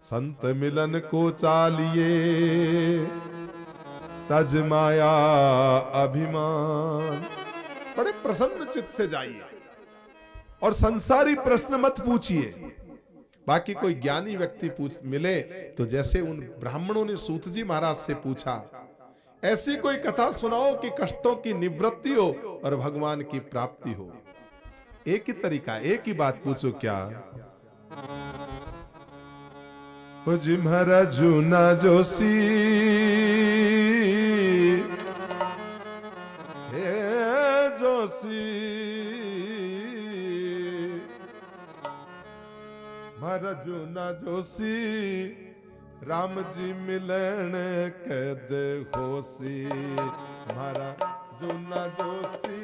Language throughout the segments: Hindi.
संत मिलन को चालिए, तज माया अभिमान। बड़े प्रसन्न चित्त से जाइए और संसारी प्रश्न मत पूछिए। बाकी कोई ज्ञानी व्यक्ति मिले तो जैसे उन ब्राह्मणों ने सूत जी महाराज से पूछा, ऐसी कोई कथा सुनाओ कि कष्टों की निवृत्ति हो और भगवान की प्राप्ति हो। एक ही तरीका, एक ही बात पूछो। क्या जी महाराज जूना जोशी, हे जोशी, महाराज जूना जोशी, राम जी मिलन कद होसी। महाराज जूना जोशी,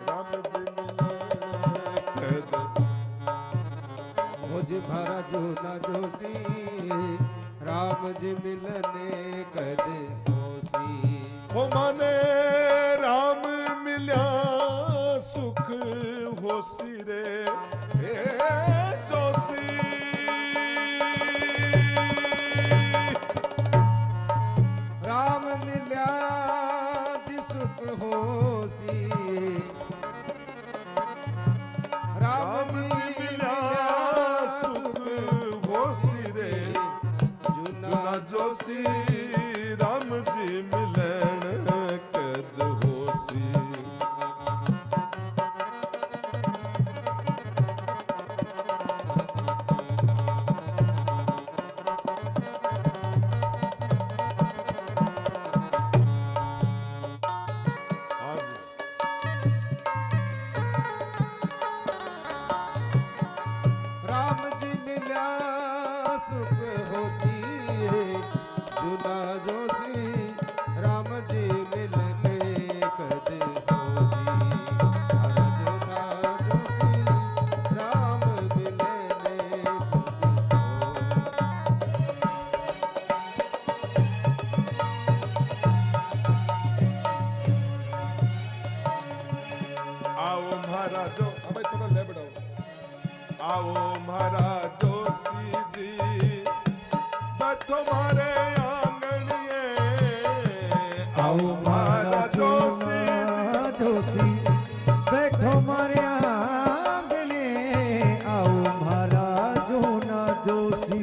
राम जी मिलन कद। मुझे महाराज जूना जोशी, राम जी मिलन कद होसी। हो माने राम मिल्या सुख होसी रे, हे जोशी। राम मिल्या जी सुख होसी, राम जी मिल्या सुख होसी रे, जूना जोशी, राम जी मिलन कद होसी। राम जी मिल्या सुख होसी, जूना जोशी, राम जी मिलने कद होसी। जूना जोशी, राम मिलने कद आओ महाराजो, अब थोड़ा ले बढ़ाओ। आओ महाराज जोशी जी, बैठो मारे आंगनिए। आओ महाराज जोशी, बैठो मारे आंगने। आओ महाराज जूना जोशी,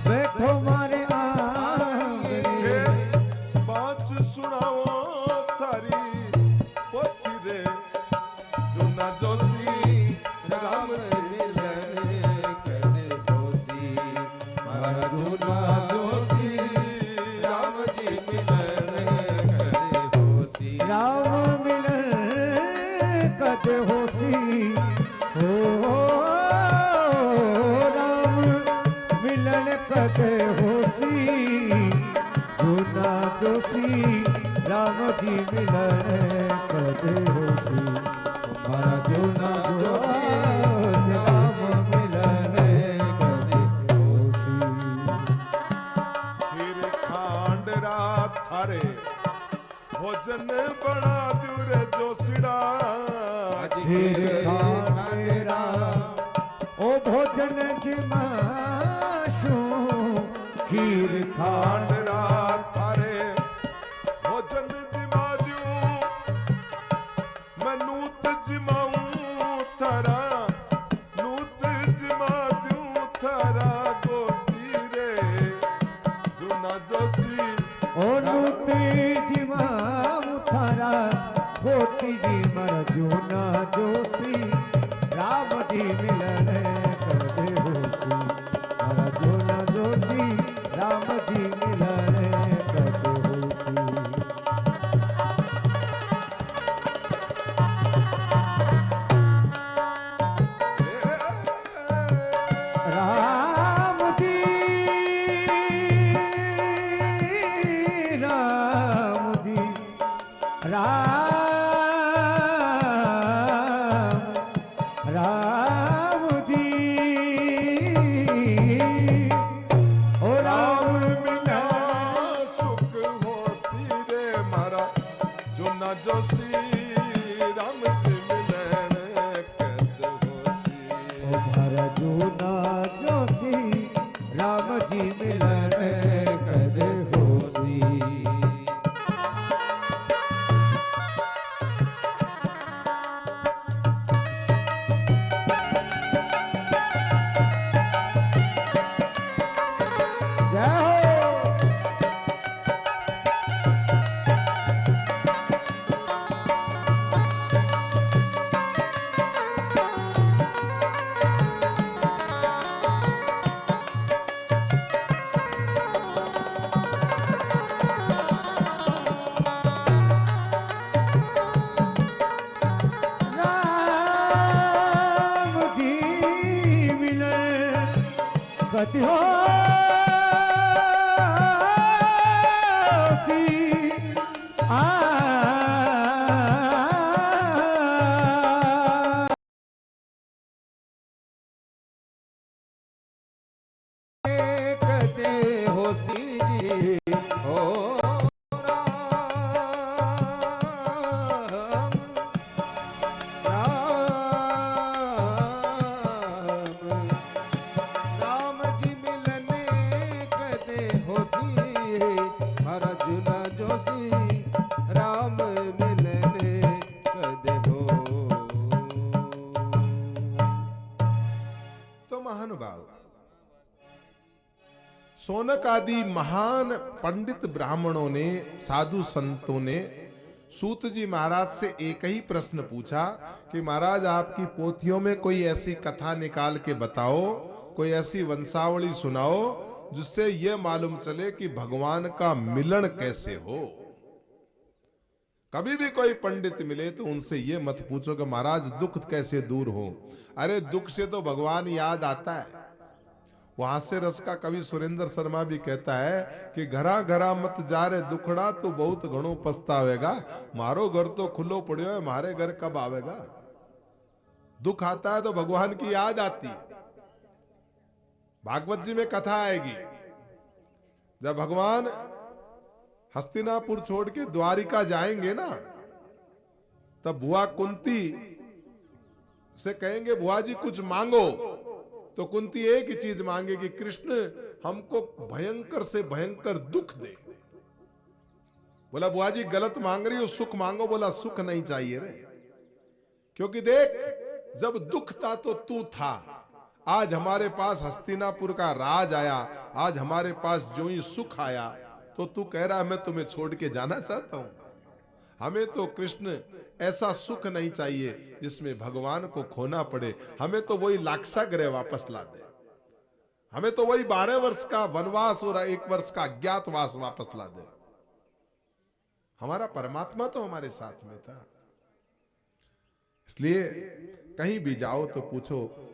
बैठो मारे आंगने। बात सुनाओ थारी पोथी रे, जूना जोशी, राम मिलने कद होसी। महाराज जूना जोशी, राम जी मिलने कद होसी। राम मिलन कद होसी, हो राम मिलन कद होसी। जूना जोशी, राम जी मिलन कद होसी। हमारा जूना जोशी, राम मिलन कद होसी। खीर खांड रात थारे, भोजन बना दू रे जोशीड़ा। खीर खांडेरा, ओ भोजन जिमाशु। खीर खांड रात थारे, भोजन जिमा दूं, मैं नूत जिमाऊं थारा, नूत जिमा दूं थारा गोदी रे, जूना जोशी। ओ नूती जिमा मुथारा, गोती जी मर जूना जोशी, राम जी मिलन कद होसी। मर जूना जोशी, राम जी मिलन कद होसी। राम जी कदि होसी कदे होसी जी हो राम जी मिलने कदे होसी अर्जुन जोशी राम मिलने कदे हो। तो महानुभाव, सोनक आदि महान पंडित ब्राह्मणों ने, साधु संतों ने सूत जी महाराज से एक ही प्रश्न पूछा कि महाराज आपकी पोथियों में कोई ऐसी कथा निकाल के बताओ, कोई ऐसी वंशावली सुनाओ जिससे यह मालूम चले कि भगवान का मिलन कैसे हो। कभी भी कोई पंडित मिले तो उनसे यह मत पूछो कि महाराज दुख कैसे दूर हो। अरे दुख से तो भगवान याद आता है। वहां से रस का कवि सुरेंद्र शर्मा भी कहता है कि घरा घरा मत जा रे दुखड़ा तो बहुत घणो पछतावेगा, मारो घर तो खुलो पड़ियो है, मारे घर कब आवेगा। दुख आता है तो भगवान की याद आती है। भागवत जी में कथा आएगी, जब भगवान हस्तिनापुर छोड़ के द्वारिका जाएंगे ना, तब बुआ कुंती से कहेंगे बुआ जी कुछ मांगो, तो कुंती एक ही चीज मांगेगी, कृष्ण हमको भयंकर से भयंकर दुख दे। बोला बुआ जी गलत मांग रही हो, सुख मांगो। बोला सुख नहीं चाहिए रे, क्योंकि देख जब दुख था तो तू था, आज हमारे पास हस्तिनापुर का राज आया, आज हमारे पास जो ही सुख आया तो तू कह रहा मैं तुम्हें छोड़ के जाना चाहता हूं। हमें तो कृष्ण ऐसा सुख नहीं चाहिए जिसमें भगवान को खोना पड़े। हमें तो वही लाक्षागृह वापस ला दे, हमें तो वही 12 वर्ष का वनवास और 1 वर्ष का अज्ञातवास वापस ला दे। हमारा परमात्मा तो हमारे साथ में था। इसलिए कहीं भी जाओ तो पूछो।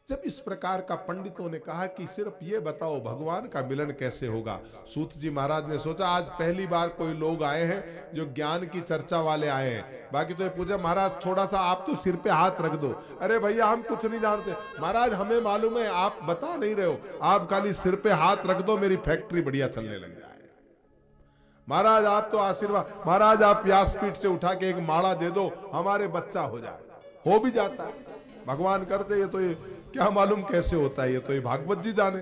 जब इस प्रकार का पंडितों ने कहा कि सिर्फ ये बताओ भगवान का मिलन कैसे होगा, सूत जी महाराज ने सोचा आज पहली बार कोई लोग आए हैं जो ज्ञान की चर्चा वाले आए हैं। बाकी तो ये पूछा महाराज थोड़ा सा आप तो सिर पे हाथ रख दो। अरे भैया हम कुछ नहीं जानते। महाराज हमें मालूम है, आप बता नहीं रहे हो, आप खाली सिर पे हाथ रख दो, मेरी फैक्ट्री बढ़िया चलने लग जाए। महाराज आप तो आशीर्वाद, महाराज आप व्यासपीठ से उठा के एक माला दे दो, हमारे बच्चा हो जाए। हो भी जाता है, भगवान करते। ये तो ये क्या मालूम कैसे होता है, ये तो ये भागवत जी जाने,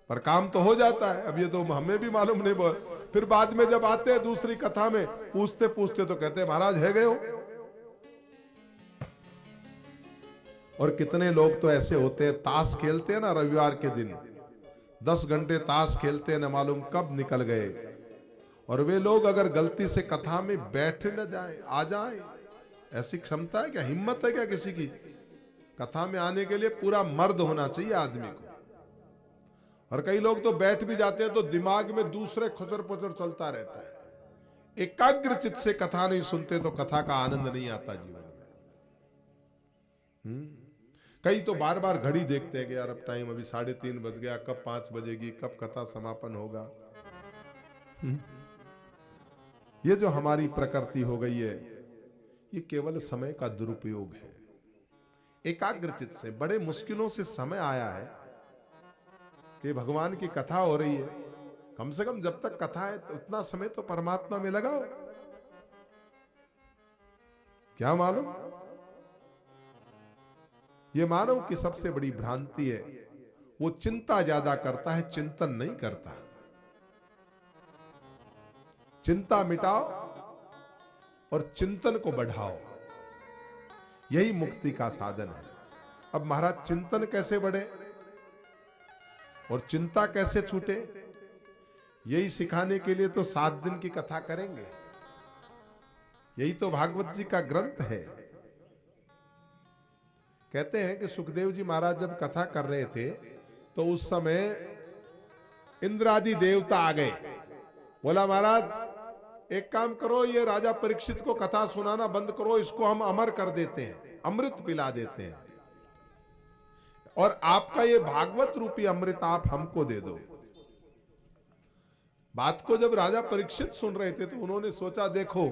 पर काम तो हो जाता है। अब ये तो हमें भी मालूम नहीं। फिर बाद में जब आते हैं दूसरी कथा में पूछते पूछते तो कहते हैं महाराज है गए हो। और कितने लोग तो ऐसे होते हैं, ताश खेलते हैं ना रविवार के दिन, 10 घंटे ताश खेलते हैं, न मालूम कब निकल गए। और वे लोग अगर गलती से कथा में बैठ न जाए, आ जाए, ऐसी क्षमता है क्या, हिम्मत है क्या किसी की? कथा में आने के लिए पूरा मर्द होना चाहिए आदमी को। और कई लोग तो बैठ भी जाते हैं तो दिमाग में दूसरे खुचर पुचर चलता रहता है। एकाग्र चित्त से कथा नहीं सुनते तो कथा का आनंद नहीं आता जीवन में। कई तो बार बार घड़ी देखते हैं कि यार अब टाइम अभी 3:30 बज गया, कब 5 बजेगी, कब कथा समापन होगा। ये जो हमारी प्रकृति हो गई है, ये केवल समय का दुरुपयोग है। एकाग्रचित से बड़े मुश्किलों से समय आया है कि भगवान की कथा हो रही है। कम से कम जब तक कथा है तो उतना समय तो परमात्मा में लगाओ। क्या मालूम, ये मानव की सबसे बड़ी भ्रांति है, वो चिंता ज्यादा करता है, चिंतन नहीं करता। चिंता मिटाओ और चिंतन को बढ़ाओ, यही मुक्ति का साधन है। अब महाराज चिंतन कैसे बढ़े और चिंता कैसे छूटे, यही सिखाने के लिए तो 7 दिन की कथा करेंगे। यही तो भागवत जी का ग्रंथ है। कहते हैं कि सुखदेव जी महाराज जब कथा कर रहे थे तो उस समय इंद्र आदि देवता आ गए। बोला महाराज एक काम करो, ये राजा परीक्षित को कथा सुनाना बंद करो, इसको हम अमर कर देते हैं, अमृत पिला देते हैं। और आपका ये भागवत रूपी अमृत आप हमको दे दो। बात को जब राजा परीक्षित सुन रहे थे तो उन्होंने सोचा, देखो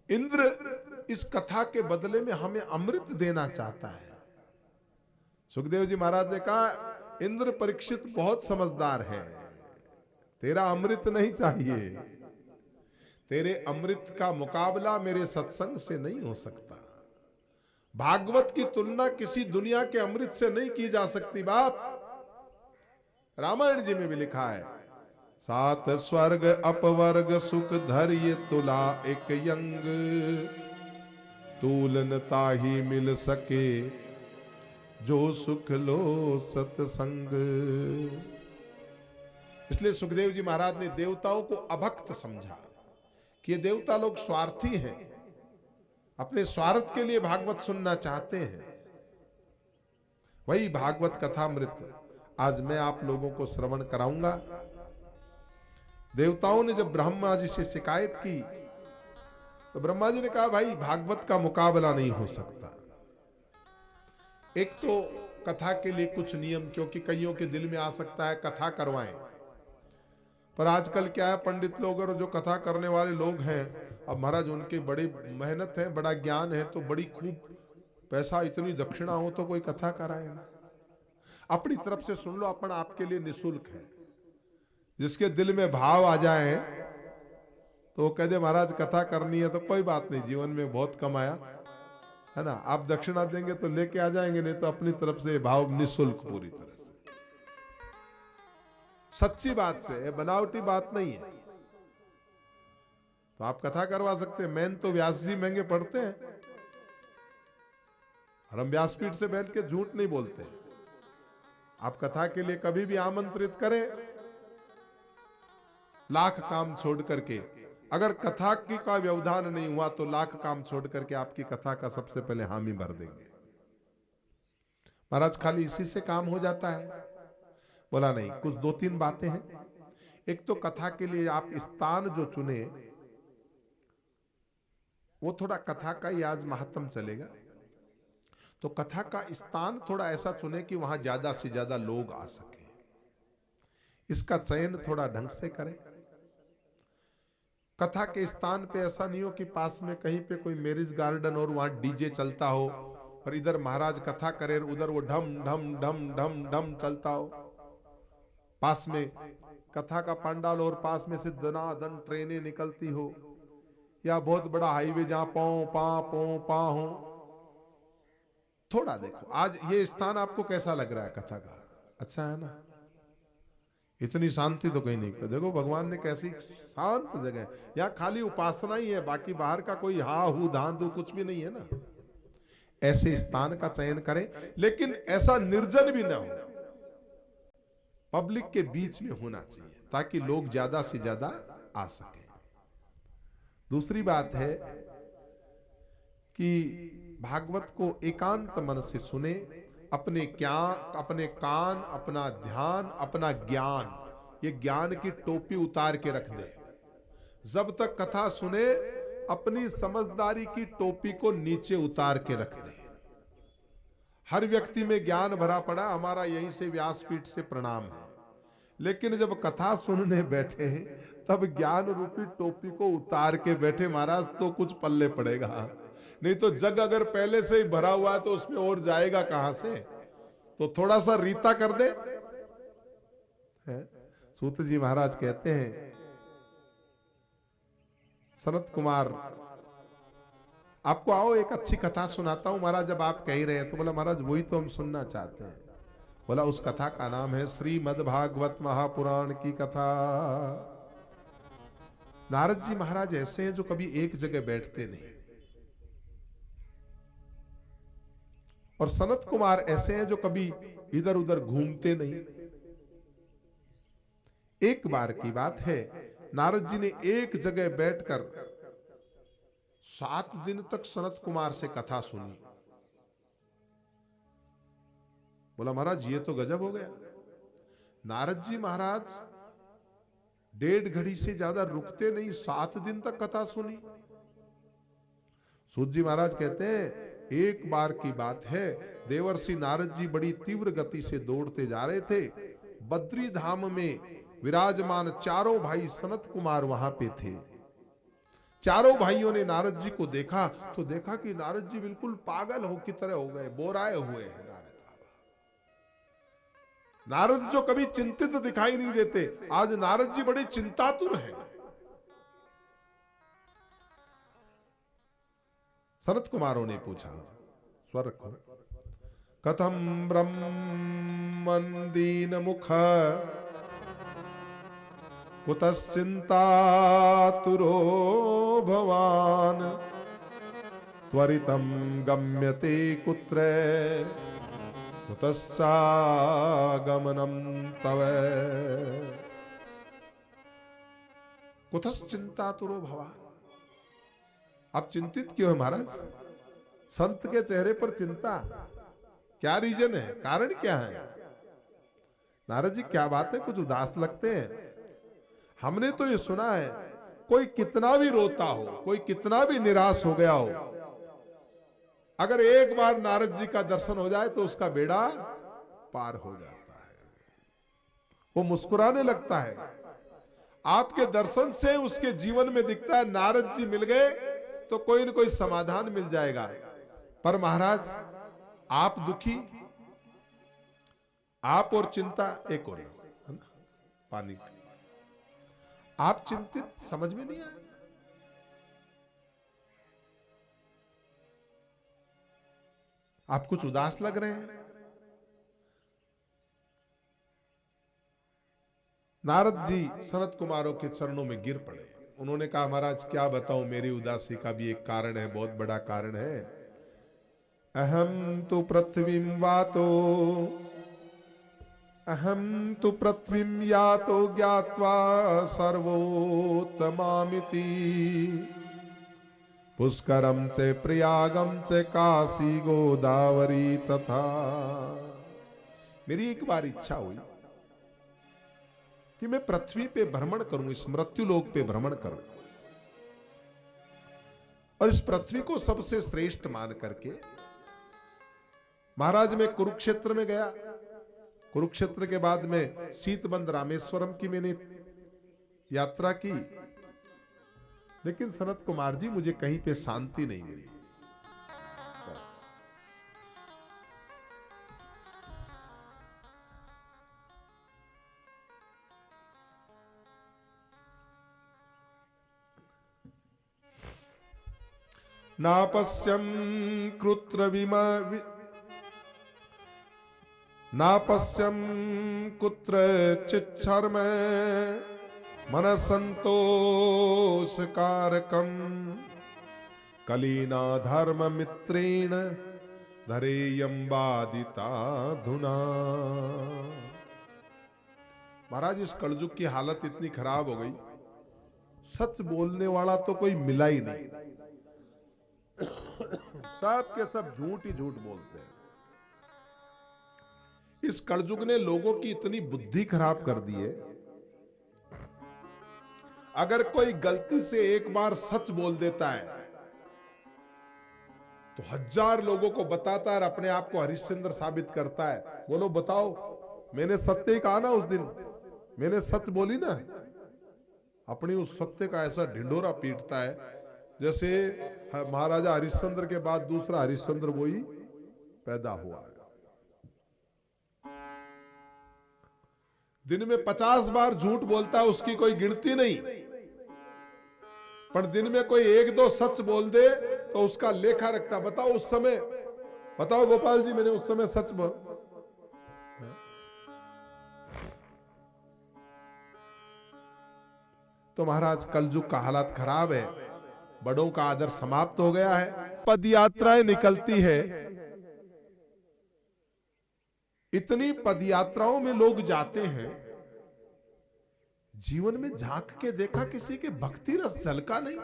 इंद्र इस कथा के बदले में हमें अमृत देना चाहता है। सुखदेव जी महाराज ने कहा, इंद्र परीक्षित बहुत समझदार है, तेरा अमृत नहीं चाहिए, तेरे अमृत का मुकाबला मेरे सत्संग से नहीं हो सकता। भागवत की तुलना किसी दुनिया के अमृत से नहीं की जा सकती बाप। रामायण जी में भी लिखा है, सात स्वर्ग अपवर्ग सुख धैर्य तुला एक यंग, तूलन ताही मिल सके जो सुख लो सत्संग। इसलिए सुखदेव जी महाराज ने देवताओं को अभक्त समझा कि ये देवता लोग स्वार्थी हैं, अपने स्वार्थ के लिए भागवत सुनना चाहते हैं। वही भागवत कथामृत आज मैं आप लोगों को श्रवण कराऊंगा। देवताओं ने जब ब्रह्मा जी से शिकायत की तो ब्रह्मा जी ने कहा, भाई भागवत का मुकाबला नहीं हो सकता। एक तो कथा के लिए कुछ नियम, क्योंकि कईयों के दिल में आ सकता है कथा करवाएं, पर आजकल क्या है, पंडित लोग और जो कथा करने वाले लोग हैं, अब महाराज उनके बड़ी मेहनत है, बड़ा ज्ञान है, तो बड़ी खूब पैसा, इतनी दक्षिणा हो तो कोई कथा कराए ना। अपनी तरफ से सुन लो, अपन आपके लिए निशुल्क है। जिसके दिल में भाव आ जाए तो कह दे महाराज कथा करनी है तो कोई बात नहीं, जीवन में बहुत कमाया है ना, आप दक्षिणा देंगे तो लेके आ जाएंगे, नहीं तो अपनी तरफ से भाव निशुल्क पूरी तरह से। सच्ची बात से है, बनावटी बात नहीं है। तो आप कथा करवा सकते हैं। मैन तो व्यास जी महंगे पड़ते हैं और हम व्यासपीठ से बैठ के झूठ नहीं बोलते। आप कथा के लिए कभी भी आमंत्रित करें, लाख काम छोड़ करके, अगर कथा की का व्यवधान नहीं हुआ तो लाख काम छोड़ करके आपकी कथा का सबसे पहले हामी भर देंगे। महाराज खाली इसी से काम हो जाता है? बोला नहीं, कुछ दो तीन बातें हैं। एक तो कथा के लिए आप स्थान जो चुने वो थोड़ा कथा का ही आज महात्म चलेगा, तो कथा का स्थान थोड़ा ऐसा चुने कि वहां ज्यादा से ज्यादा लोग आ सके। इसका चयन थोड़ा ढंग से करें। कथा के स्थान पे ऐसा नहीं हो कि पास में कहीं पे कोई मैरिज गार्डन और वहां डीजे चलता हो और इधर महाराज कथा करे, उधर वो ढम ढम ढम ढम ढम चलता हो। पास में कथा का पंडाल और पास में से दनादन ट्रेनें निकलती हो, या बहुत बड़ा हाईवे जहां पौ पा हो। थोड़ा देखो आज ये स्थान आपको कैसा लग रहा है कथा का? अच्छा है ना? इतनी शांति तो कहीं नहीं। देखो भगवान ने कैसी शांत जगह है, यहाँ खाली उपासना ही है, बाकी बाहर का कोई हा हु धांधु कुछ भी नहीं है ना। ऐसे स्थान का चयन करें, लेकिन ऐसा निर्जन भी ना हो, पब्लिक के बीच में होना चाहिए ताकि लोग ज्यादा से ज्यादा आ सके। दूसरी बात है कि भागवत को एकांत मन से सुने, अपने कान, अपना ध्यान, अपना ज्ञान, ये ज्ञान की टोपी उतार के रख दे। जब तक कथा सुने अपनी समझदारी की टोपी को नीचे उतार के रख दे। हर व्यक्ति में ज्ञान भरा पड़ा, हमारा यहीं से व्यासपीठ से प्रणाम है, लेकिन जब कथा सुनने बैठे हैं तब ज्ञान रूपी टोपी को उतार के बैठे महाराज, तो कुछ पल्ले पड़ेगा। नहीं तो जग अगर पहले से ही भरा हुआ है तो उसमें और जाएगा कहां से? तो थोड़ा सा रीता कर दे। सूत जी महाराज कहते हैं, सनत कुमार आपको आओ एक अच्छी कथा सुनाता हूं महाराज, जब आप कह रहे हैं। तो बोला महाराज वही तो हम सुनना चाहते हैं। बोला उस कथा का नाम है श्रीमद् भागवत महापुराण की कथा। नारद जी महाराज ऐसे हैं जो कभी एक जगह बैठते नहीं, और सनत कुमार ऐसे हैं जो कभी इधर उधर घूमते नहीं। एक बार की बात है, नारद जी ने एक जगह बैठकर 7 दिन तक सनत कुमार से कथा सुनी। बोला महाराज ये तो गजब हो गया। नारद जी महाराज 1.5 घड़ी से ज्यादा रुकते नहीं, 7 दिन तक कथा सुनी। सूत जी महाराज कहते हैं एक बार की बात है, देवर्षि नारद जी बड़ी तीव्र गति से दौड़ते जा रहे थे। बद्री धाम में विराजमान चारों भाई सनत कुमार वहां पे थे। चारों भाइयों ने नारद जी को देखा तो देखा कि नारद जी बिल्कुल पागल हो की तरह हो गए, बोराए हुए हैं नारद जो कभी चिंतित दिखाई नहीं देते, आज नारद जी बड़े चिंतातुर हैं। सनत कुमारों ने पूछा, स्वर रखो, कथम ब्रह्मन दीन मुख कुतश्चिंतातुरो भवान त्वरितम गम्यते कुत्र कुतश्चागमनम तव। कुतश्चिंतातुरो भवान, आप चिंतित क्यों है महाराज? संत के चेहरे पर चिंता, क्या रीजन है, कारण क्या है? नारद जी क्या बात है, कुछ उदास लगते हैं? हमने तो ये सुना है, कोई कितना भी रोता हो, कोई कितना भी निराश हो गया हो, अगर एक बार नारद जी का दर्शन हो जाए तो उसका बेड़ा पार हो जाता है, वो मुस्कुराने लगता है। आपके दर्शन से उसके जीवन में दिखता है नारद जी मिल गए तो कोई न कोई समाधान मिल जाएगा। पर महाराज आप दुखी, आप और चिंता एक और है ना, पानी की। आप चिंतित, समझ में नहीं आया? आप कुछ उदास लग रहे हैं। नारद जी सनत कुमारों के चरणों में गिर पड़े। उन्होंने कहा, महाराज क्या बताऊं, मेरी उदासी का भी एक कारण है, बहुत बड़ा कारण है। अहम तो पृथ्वीम वातो, अहम तो पृथ्वीम यातो ज्ञात्वा सर्वोत्तमामिति पुष्करम से प्रयागम से काशी गोदावरी तथा। मेरी एक बार इच्छा हुई कि मैं पृथ्वी पे भ्रमण करूं, इस मृत्यु लोक पे भ्रमण करूं, और इस पृथ्वी को सबसे श्रेष्ठ मान करके महाराज मैं कुरुक्षेत्र में गया। कुरुक्षेत्र के बाद में शीतबंध रामेश्वरम की मैंने यात्रा की, लेकिन सनत कुमार जी मुझे कहीं पे शांति नहीं मिली। नापश्यम कृत्र नापश्यम कुत्र चिच्छर्म मन संतोष कारकम कलीना धर्म मित्रेण धरेयम बादिता धुना। महाराज इस कलयुग की हालत इतनी खराब हो गई, सच बोलने वाला तो कोई मिला ही नहीं, सब के सब झूठ ही झूठ बोलते हैं। इस कलयुग ने लोगों की इतनी बुद्धि खराब कर दी है, अगर कोई गलती से एक बार सच बोल देता है तो 1000 लोगों को बताता है और अपने आप को हरिश्चंद्र साबित करता है। बोलो बताओ, मैंने सत्य ही कहा ना, उस दिन मैंने सच बोली ना। अपनी उस सत्य का ऐसा ढिंडोरा पीटता है जैसे महाराजा हरिश्चंद्र के बाद दूसरा हरिश्चंद्र वही पैदा हुआ है। दिन में 50 बार झूठ बोलता है, उसकी कोई गिनती नहीं, पर दिन में कोई 1-2 सच बोल दे तो उसका लेखा रखता। बताओ उस समय, बताओ गोपाल जी, मैंने उस समय सच बोल। तो महाराज कलयुग का हालत खराब है, बड़ों का आदर समाप्त हो गया है, पद यात्राएं निकलती है। इतनी पदयात्राओं में लोग जाते हैं, जीवन में झांक के देखा किसी के भक्ति रस झलका नहीं,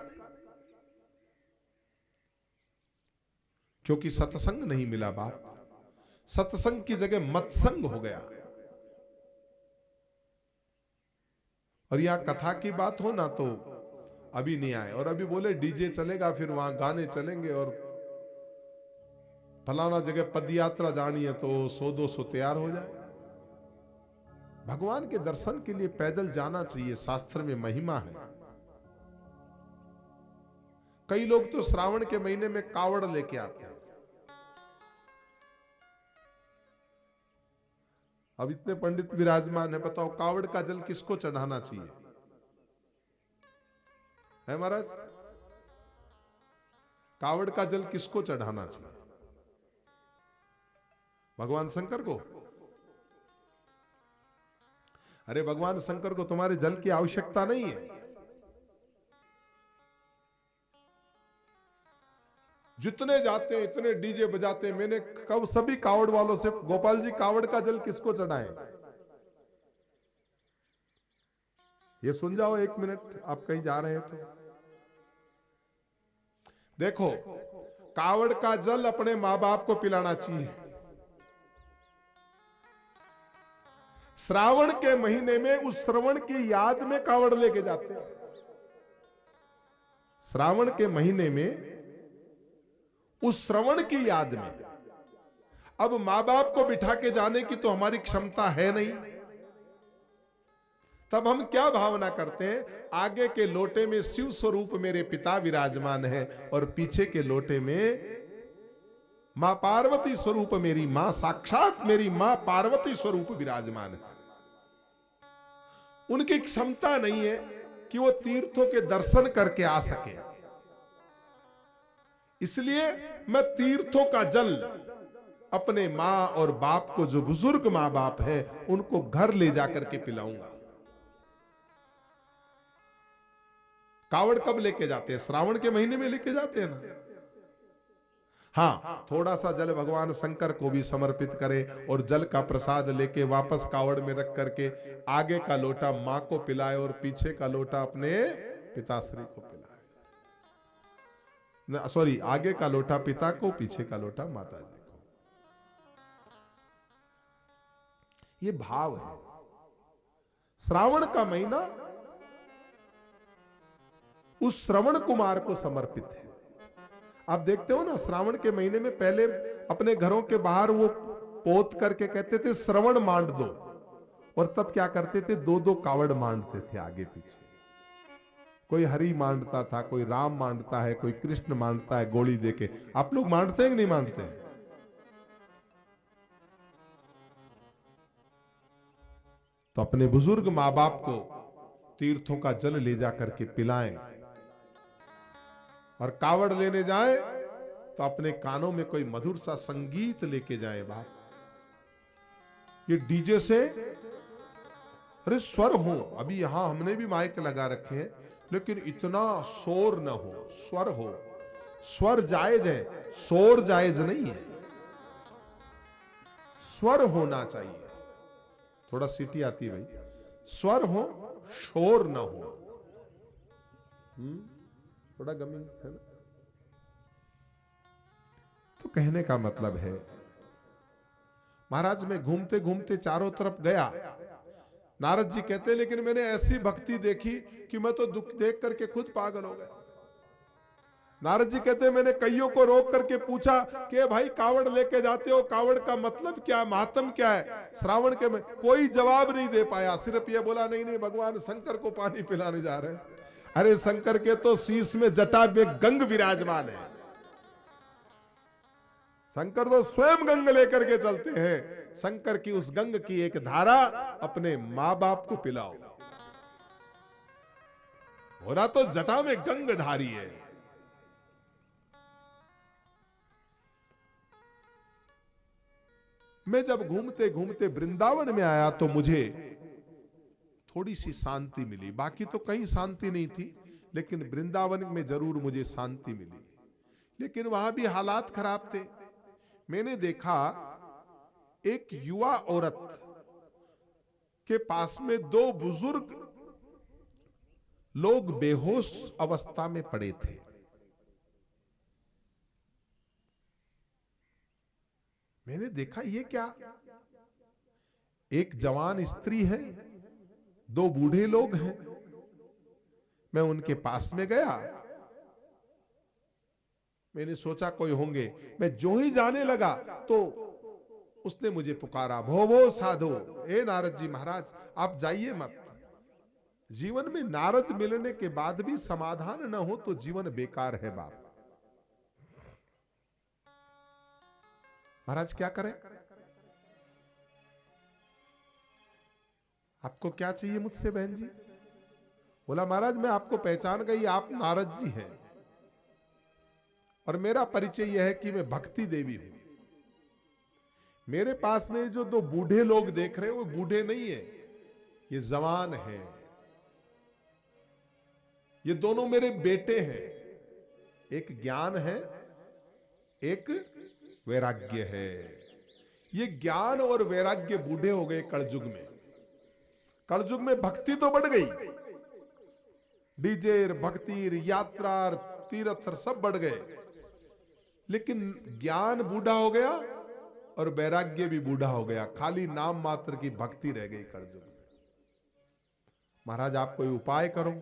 क्योंकि सत्संग नहीं मिला बाप। सत्संग की जगह मत्संग हो गया। और यहां कथा की बात हो ना तो अभी नहीं आए, और अभी बोले डीजे चलेगा, फिर वहां गाने चलेंगे और फलाना जगह पद यात्रा जानी है तो 100-200 तैयार हो जाए। भगवान के दर्शन के लिए पैदल जाना चाहिए, शास्त्र में महिमा है। कई लोग तो श्रावण के महीने में कावड़ लेके आते हैं। अब इतने पंडित विराजमान है, बताओ कावड़ का जल किसको चढ़ाना चाहिए? है महाराज, कावड़ का जल किसको चढ़ाना चाहिए? भगवान शंकर को? अरे भगवान शंकर को तुम्हारे जल की आवश्यकता नहीं है। जितने जाते हैं इतने डीजे बजाते हैं। मैंने कब सभी कावड़ वालों से, गोपाल जी कावड़ का जल किसको चढ़ाएं? ये सुन जाओ 1 मिनट, आप कहीं जा रहे हैं तो देखो, कावड़ का जल अपने मां बाप को पिलाना चाहिए। श्रावण के महीने में उस श्रवण की याद में कावड़ लेके जाते हैं। श्रावण के महीने में उस श्रवण की याद में। अब मां बाप को बिठा के जाने की तो हमारी क्षमता है नहीं, तब हम क्या भावना करते हैं? आगे के लोटे में शिव स्वरूप मेरे पिता विराजमान है और पीछे के लोटे में मां पार्वती स्वरूप मेरी मां, साक्षात मेरी मां पार्वती स्वरूप विराजमान है। उनकी क्षमता नहीं है कि वो तीर्थों के दर्शन करके आ सके, इसलिए मैं तीर्थों का जल अपने मां और बाप को, जो बुजुर्ग मां बाप है, उनको घर ले जाकर के पिलाऊंगा। कावड़ कब लेके जाते हैं? श्रावण के महीने में लेके जाते हैं ना। हाँ, थोड़ा सा जल भगवान शंकर को भी समर्पित करें और जल का प्रसाद लेके वापस कावड़ में रख करके आगे का लोटा मां को पिलाए और पीछे का लोटा अपने पिताश्री को पिलाए। सॉरी, आगे का लोटा पिता को, पीछे का लोटा माता जी को। ये भाव है। श्रावण का महीना उस श्रवण कुमार को समर्पित है। आप देखते हो ना, श्रावण के महीने में पहले अपने घरों के बाहर वो पोत करके कहते थे श्रवण मांड दो, और तब क्या करते थे? 2-2 कावड़ मांडते थे आगे पीछे। कोई हरि मांडता था, कोई राम मांडता है, कोई कृष्ण मांडता है गोली देके। आप लोग मांडते हैं कि नहीं मांडते हैं? तो अपने बुजुर्ग मां बाप को तीर्थों का जल ले जाकर के पिलाएं, और कावड़ लेने जाए तो अपने कानों में कोई मधुर सा संगीत लेके जाए। बाप, ये डीजे से, अरे स्वर हो, अभी यहां हमने भी माइक लगा रखे हैं, लेकिन इतना शोर न हो, स्वर हो। स्वर जायज है, शोर जायज नहीं है। स्वर होना चाहिए। थोड़ा सीटी आती है भाई, स्वर हो, शोर ना हो। थोड़ा गमिंग है ना। तो कहने का मतलब है, महाराज मैं घूमते घूमते चारों तरफ गया। नारद जी कहते, लेकिन मैंने ऐसी भक्ति देखी कि मैं तो दुख देख करके खुद पागल हो गया। नारद जी कहते, मैंने कईयों को रोक करके पूछा कि भाई कावड़ लेके जाते हो, कावड़ का मतलब क्या, महात्म क्या है श्रावण के में? कोई जवाब नहीं दे पाया, सिर्फ ये बोला नहीं नहीं भगवान शंकर को पानी पिलाने जा रहे हैं। अरे शंकर के तो शीश में जटा में गंग विराजमान है। शंकर तो स्वयं गंग लेकर के चलते हैं। शंकर की उस गंग की एक धारा अपने मां बाप को पिलाओ। हो रहा तो जटा में गंग धारी है। मैं जब घूमते घूमते वृंदावन में आया तो मुझे थोड़ी सी शांति मिली। बाकी तो कहीं शांति नहीं थी, लेकिन वृंदावन में जरूर मुझे शांति मिली। लेकिन वहां भी हालात खराब थे। मैंने देखा एक युवा औरत के पास में 2 बुजुर्ग लोग बेहोश अवस्था में पड़े थे। मैंने देखा ये क्या, एक जवान स्त्री है, 2 बूढ़े लोग हैं। मैं उनके पास में गया, मैंने सोचा कोई होंगे। मैं जो ही जाने लगा तो उसने मुझे पुकारा, भो साधो। ए नारद जी महाराज, आप जाइए मत। जीवन में नारद मिलने के बाद भी समाधान न हो तो जीवन बेकार है बाप। महाराज क्या करें? आपको क्या चाहिए मुझसे बहन जी? बोला महाराज मैं आपको पहचान गई, आप नारद जी हैं और मेरा परिचय यह है कि मैं भक्ति देवी हूं। मेरे पास में जो दो बूढ़े लोग देख रहे हैं वो बूढ़े नहीं है, ये जवान है। ये दोनों मेरे बेटे हैं, एक ज्ञान है, एक वैराग्य है। ये ज्ञान और वैराग्य बूढ़े हो गए कलयुग में। कलयुग में भक्ति तो बढ़ गई, डीजे भक्ति यात्रा तीर्थ सब बढ़ गए, लेकिन ज्ञान बूढ़ा हो गया और वैराग्य भी बूढ़ा हो गया। खाली नाम मात्र की भक्ति रह गई कलयुग में। महाराज आप कोई उपाय करो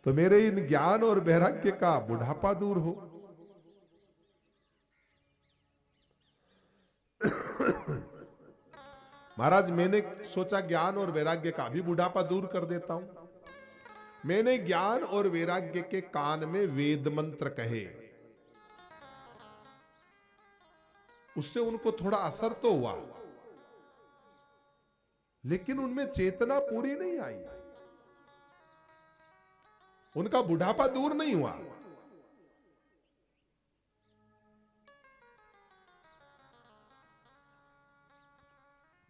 तो मेरे इन ज्ञान और वैराग्य का बुढ़ापा दूर हो। महाराज मैंने सोचा ज्ञान और वैराग्य का भी बुढ़ापा दूर कर देता हूं। मैंने ज्ञान और वैराग्य के कान में वेद मंत्र कहे, उससे उनको थोड़ा असर तो हुआ, लेकिन उनमें चेतना पूरी नहीं आई, उनका बुढ़ापा दूर नहीं हुआ।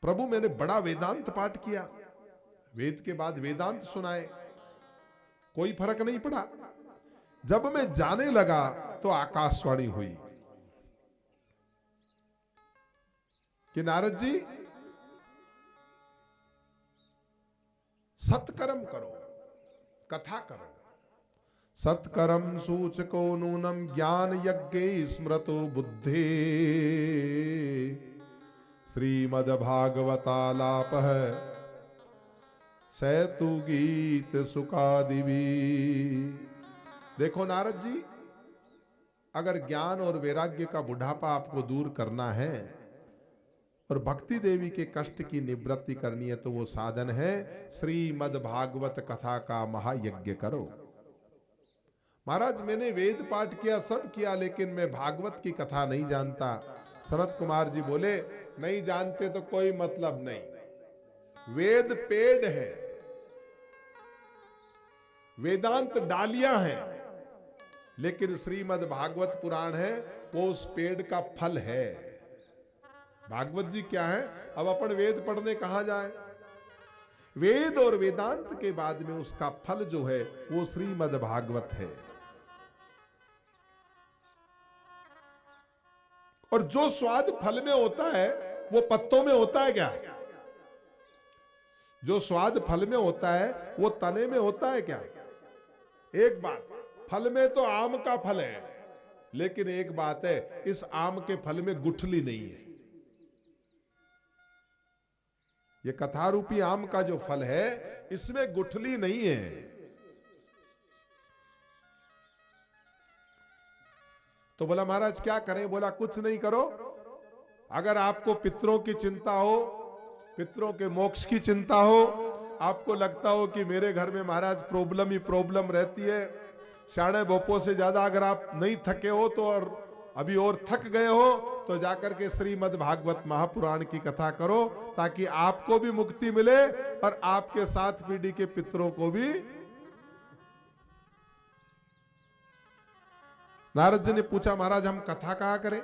प्रभु मैंने बड़ा वेदांत पाठ किया, वेद के बाद वेदांत सुनाए, कोई फर्क नहीं पड़ा। जब मैं जाने लगा तो आकाशवाणी हुई कि नारद जी सत्कर्म करो, कथा करो। सत्कर्म सूचको नूनम ज्ञान यज्ञ स्मृतो बुद्धे श्रीमद्भागवतालाप सैतु गीत सुखादिवी। देखो नारद जी, अगर ज्ञान और वैराग्य का बुढ़ापा आपको दूर करना है और भक्ति देवी के कष्ट की निवृत्ति करनी है तो वो साधन है श्रीमद् भागवत कथा का महायज्ञ करो। महाराज मैंने वेद पाठ किया, सब किया, लेकिन मैं भागवत की कथा नहीं जानता। सनत कुमार जी बोले नहीं जानते तो कोई मतलब नहीं, वेद पेड़ है, वेदांत डालियां हैं, लेकिन श्रीमद् भागवत पुराण है वो उस पेड़ का फल है। भागवत जी क्या है? अब अपन वेद पढ़ने कहां जाए? वेद और वेदांत के बाद में उसका फल जो है वो श्रीमद् भागवत है। और जो स्वाद फल में होता है वो पत्तों में होता है क्या? जो स्वाद फल में होता है वो तने में होता है क्या? एक बात, फल में तो आम का फल है, लेकिन एक बात है, इस आम के फल में गुठली नहीं है। ये कथा रूपी आम का जो फल है इसमें गुठली नहीं है। तो बोला महाराज क्या करें? बोला कुछ नहीं करो, अगर आपको पितरों की चिंता हो, पितरों के मोक्ष की चिंता हो, आपको लगता हो कि मेरे घर में महाराज प्रॉब्लम ही प्रॉब्लम रहती है, साढ़े भोपों से ज्यादा अगर आप नहीं थके हो तो और अभी और थक गए हो तो जाकर के श्रीमद् भागवत महापुराण की कथा करो, ताकि आपको भी मुक्ति मिले और आपके 7 पीढ़ी के पितरों को भी। नारद जी ने पूछा महाराज हम कथा कहां करें?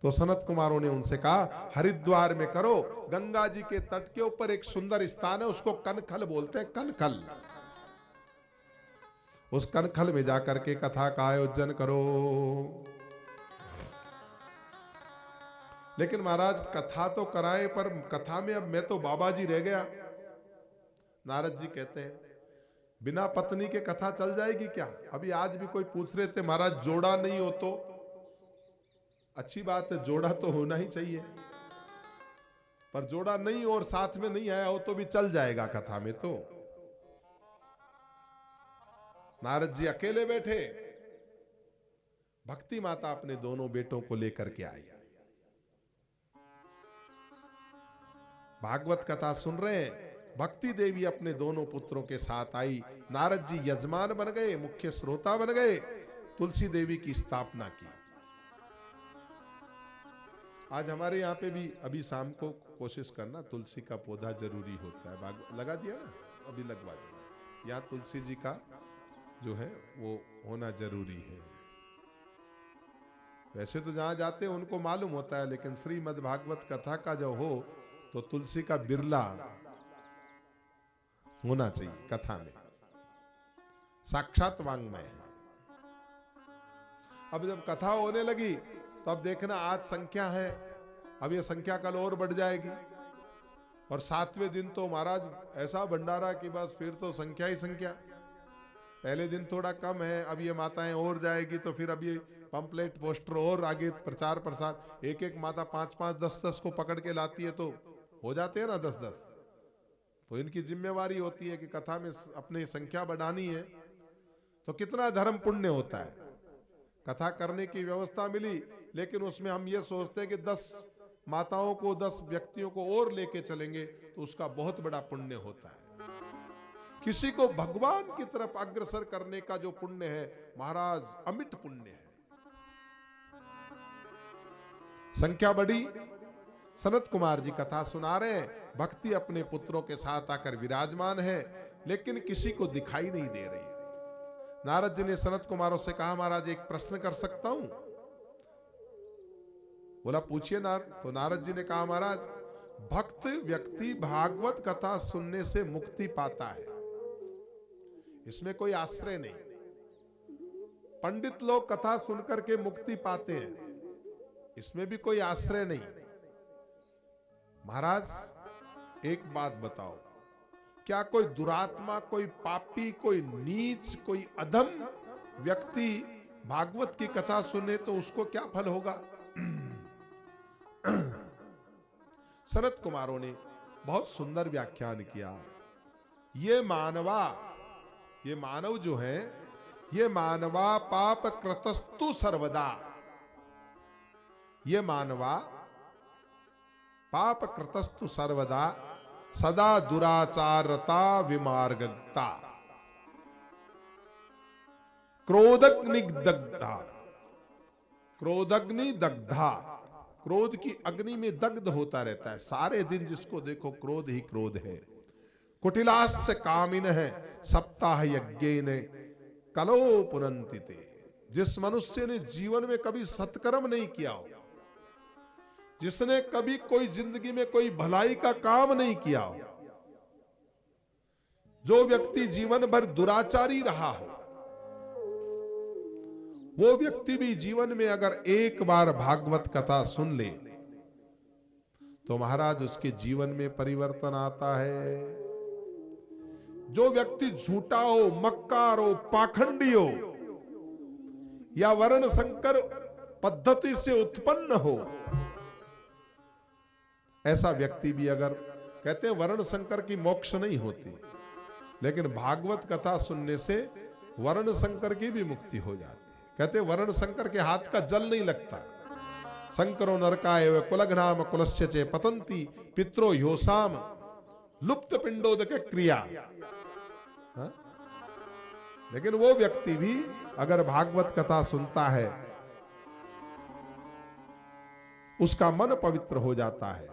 तो सनत कुमारों ने उनसे कहा हरिद्वार में करो। गंगा जी के तट के ऊपर एक सुंदर स्थान है, उसको कनखल बोलते हैं, कनखल। उस कनखल में जाकर के कथा का आयोजन करो। लेकिन महाराज कथा तो कराए, पर कथा में अब मैं तो बाबा जी रह गया। नारद जी कहते हैं बिना पत्नी के कथा चल जाएगी क्या? अभी आज भी कोई पूछ रहे थे महाराज जोड़ा नहीं हो तो? अच्छी बात है, जोड़ा तो होना ही चाहिए, पर जोड़ा नहीं और साथ में नहीं आया हो तो भी चल जाएगा कथा में। तो नारद जी अकेले बैठे भक्ति माता अपने दोनों बेटों को लेकर के आई। भागवत कथा सुन रहे हैं, भक्ति देवी अपने दोनों पुत्रों के साथ आई। नारद जी यजमान बन गए, मुख्य श्रोता बन गए, तुलसी देवी की स्थापना की। आज हमारे यहाँ पे भी अभी शाम को कोशिश करना, तुलसी का पौधा जरूरी होता है। लगा दिया ना, अभी लगवा दिया। यहाँ तुलसी जी का जो है वो होना जरूरी है। वैसे तो जहां जाते हैं उनको मालूम होता है, लेकिन श्रीमद् भागवत कथा का जो हो तो तुलसी का बिरला होना चाहिए कथा में, साक्षात वांग्मय है। अब जब कथा होने लगी तो अब देखना आज संख्या है, अब ये संख्या कल और बढ़ जाएगी, और 7वें दिन तो महाराज ऐसा भंडारा कि बस फिर तो संख्या ही संख्या। पहले दिन थोड़ा कम है, अब ये माताएं और जाएगी तो फिर अब ये पंपलेट पोस्टर और आगे प्रचार प्रसार, एक एक माता 5-5 10-10 को पकड़ के लाती है, तो हो जाते हैं ना 10-10। तो इनकी जिम्मेवारी होती है कि कथा में अपनी संख्या बढ़ानी है, तो कितना धर्म पुण्य होता है। कथा करने की व्यवस्था मिली, लेकिन उसमें हम ये सोचते हैं कि 10 माताओं को 10 व्यक्तियों को और लेके चलेंगे तो उसका बहुत बड़ा पुण्य होता है। किसी को भगवान की तरफ अग्रसर करने का जो पुण्य है महाराज, अमिट पुण्य है। संख्या बढ़ी, सनत कुमार जी कथा सुना रहे हैं, भक्ति अपने पुत्रों के साथ आकर विराजमान है, लेकिन किसी को दिखाई नहीं दे रही। नारद जी ने सनत कुमारों से कहा, महाराज एक प्रश्न कर सकता हूं? बोला पूछिए नारद। तो नारद जी ने कहा, महाराज भक्त व्यक्ति भागवत कथा सुनने से मुक्ति पाता है, इसमें कोई आश्रय नहीं। पंडित लोग कथा सुनकर के मुक्ति पाते हैं, इसमें भी कोई आश्रय नहीं। महाराज एक बात बताओ, क्या कोई दुरात्मा, कोई पापी, कोई नीच, कोई अधम व्यक्ति भागवत की कथा सुने तो उसको क्या फल होगा? सनत कुमारों ने बहुत सुंदर व्याख्यान किया। ये मानव जो है, ये मानवा पाप कृतस्तु सर्वदा, ये मानवा पाप कृतस्तु सर्वदा सदा दुराचारता विमार्गता क्रोधग्नि दग्धा, क्रोधग्नि दग्धा, क्रोध की अग्नि में दग्ध होता रहता है सारे दिन, जिसको देखो क्रोध ही क्रोध है। कुटिलास्य कामिन है सप्ताह यज्ञेन कलो पुनन्तिते, जिस मनुष्य ने जीवन में कभी सत्कर्म नहीं किया हो, जिसने कभी कोई जिंदगी में कोई भलाई का काम नहीं किया हो, जो व्यक्ति जीवन भर दुराचारी रहा हो, वो व्यक्ति भी जीवन में अगर एक बार भागवत कथा सुन ले तो महाराज उसके जीवन में परिवर्तन आता है। जो व्यक्ति झूठा हो, मक्कार हो, पाखंडी हो, या वर्ण संकर पद्धति से उत्पन्न हो, ऐसा व्यक्ति भी अगर, कहते हैं वर्ण संकर की मोक्ष नहीं होती, लेकिन भागवत कथा सुनने से वर्ण संकर की भी मुक्ति हो जाती है। कहते हैं वर्ण संकर के हाथ का जल नहीं लगता। संकरो नरकाय व कुलघ्नाम कुलस्य चे पतंती पित्रो ह्योसाम लुप्त पिंडोदक क्रिया। हा? लेकिन वो व्यक्ति भी अगर भागवत कथा सुनता है, उसका मन पवित्र हो जाता है,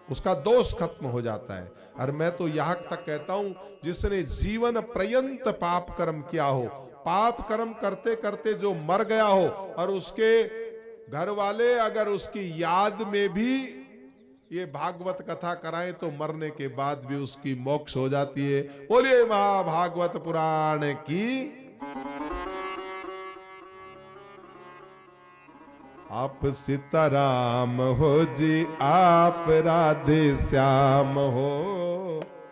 उसका दोष खत्म हो जाता है। और मैं तो यहां तक कहता हूं, जिसने जीवन पर्यंत पाप कर्म किया हो, पाप कर्म करते करते जो मर गया हो, और उसके घर वाले अगर उसकी याद में भी ये भागवत कथा कराएं तो मरने के बाद भी उसकी मोक्ष हो जाती है। बोलिए महाभागवत पुराण की। आप सीताराम हो जी, आप राधे श्याम हो,